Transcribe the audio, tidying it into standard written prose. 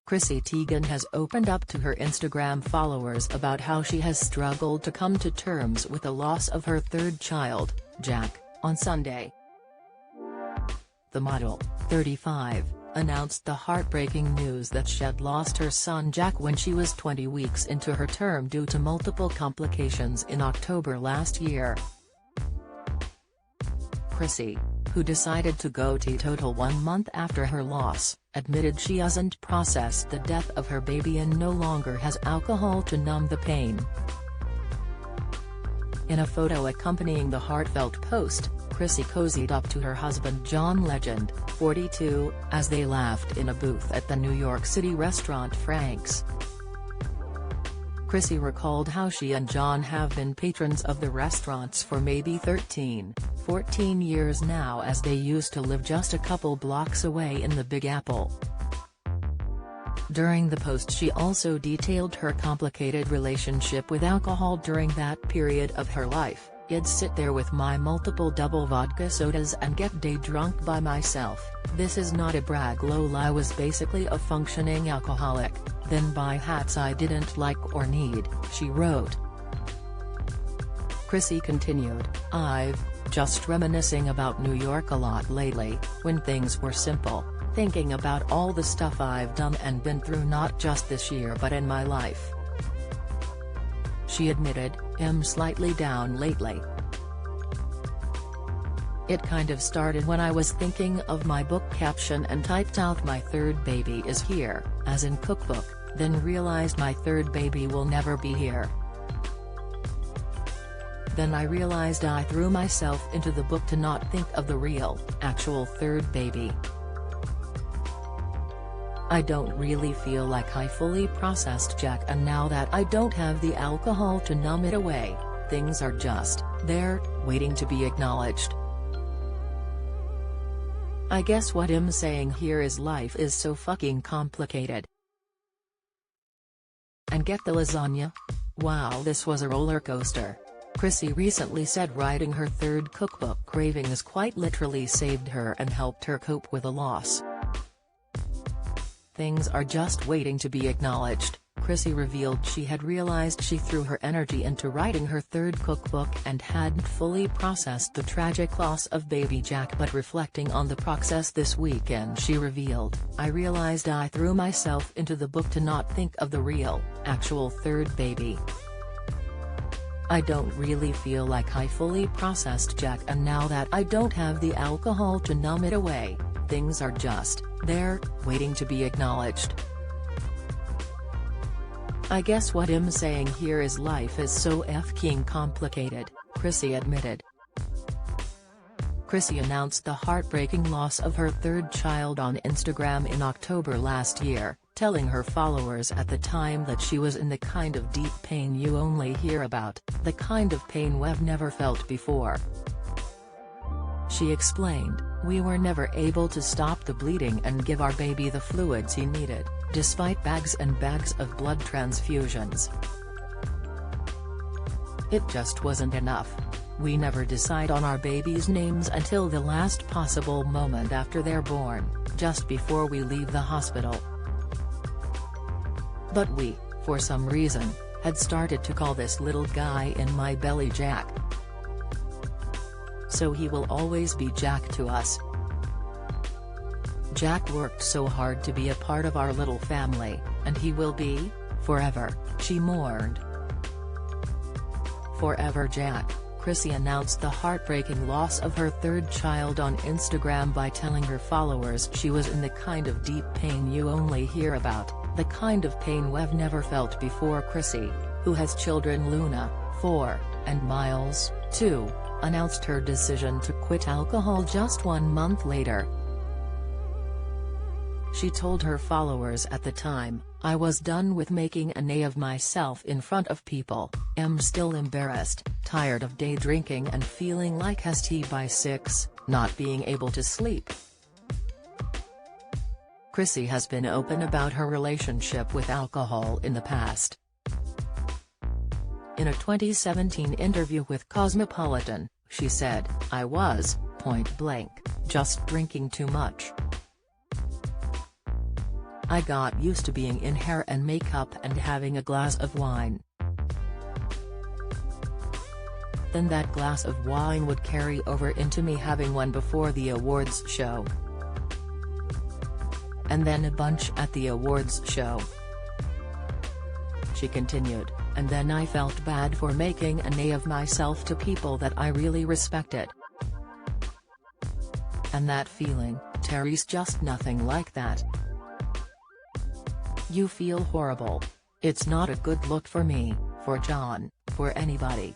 Chrissy Teigen has opened up to her Instagram followers about how she has struggled to come to terms with the loss of her third child, Jack, on Sunday. The model, 35, announced the heartbreaking news that she'd lost her son Jack when she was 20 weeks into her term due to multiple complications in October last year. Chrissy, who decided to go teetotal 1 month after her loss, admitted she hasn't processed the death of her baby and no longer has alcohol to numb the pain. In a photo accompanying the heartfelt post, Chrissy cozied up to her husband John Legend, 42, as they laughed in a booth at the New York City restaurant Frank's. Chrissy recalled how she and John have been patrons of the restaurants for maybe 13, 14 years now, as they used to live just a couple blocks away in the Big Apple. During the post she also detailed her complicated relationship with alcohol during that period of her life. "I'd sit there with my multiple double vodka sodas and get day drunk by myself. This is not a brag lol, I was basically a functioning alcoholic, then buy hats I didn't like or need," she wrote. Chrissy continued, "I've just reminiscing about New York a lot lately, when things were simple, thinking about all the stuff I've done and been through, not just this year but in my life." She admitted, "I'm slightly down lately. It kind of started when I was thinking of my book caption and typed out 'my third baby is here,' as in cookbook, then realized my third baby will never be here. Then I realized I threw myself into the book to not think of the real, actual third baby. I don't really feel like I fully processed Jack, and now that I don't have the alcohol to numb it away, things are just there, waiting to be acknowledged. I guess what I'm saying here is life is so fucking complicated. And get the lasagna? Wow, this was a roller coaster." Chrissy recently said writing her third cookbook Cravings quite literally saved her and helped her cope with a loss. Things are just waiting to be acknowledged. Chrissy revealed she had realized she threw her energy into writing her third cookbook and hadn't fully processed the tragic loss of baby Jack, but reflecting on the process this weekend she revealed, "I realized I threw myself into the book to not think of the real, actual third baby. I don't really feel like I fully processed Jack, and now that I don't have the alcohol to numb it away, things are just there, waiting to be acknowledged. I guess what I'm saying here is life is so f***ing complicated," Chrissy admitted. Chrissy announced the heartbreaking loss of her third child on Instagram in October last year, telling her followers at the time that she was in the kind of deep pain you only hear about, the kind of pain we've never felt before. She explained, "We were never able to stop the bleeding and give our baby the fluids he needed, despite bags and bags of blood transfusions. It just wasn't enough. We never decide on our babies' names until the last possible moment after they're born, just before we leave the hospital. But we, for some reason, had started to call this little guy in my belly Jack. So he will always be Jack to us. Jack worked so hard to be a part of our little family, and he will be, forever," she mourned. "Forever Jack." Chrissy announced the heartbreaking loss of her third child on Instagram by telling her followers she was in the kind of deep pain you only hear about, the kind of pain we've never felt before. Chrissy, who has children Luna, 4, and Miles, 2, announced her decision to quit alcohol just 1 month later. She told her followers at the time, "I was done with making an A of myself in front of people, am still embarrassed, tired of day drinking and feeling like st by 6, not being able to sleep." Chrissy has been open about her relationship with alcohol in the past. In a 2017 interview with Cosmopolitan, she said, "I was, point blank, just drinking too much. I got used to being in hair and makeup and having a glass of wine. Then that glass of wine would carry over into me having one before the awards show. And then a bunch at the awards show. She continued, and then I felt bad for making an A of myself to people that I really respected. And that feeling, Terry's just nothing like that. You feel horrible. It's not a good look for me, for John, for anybody.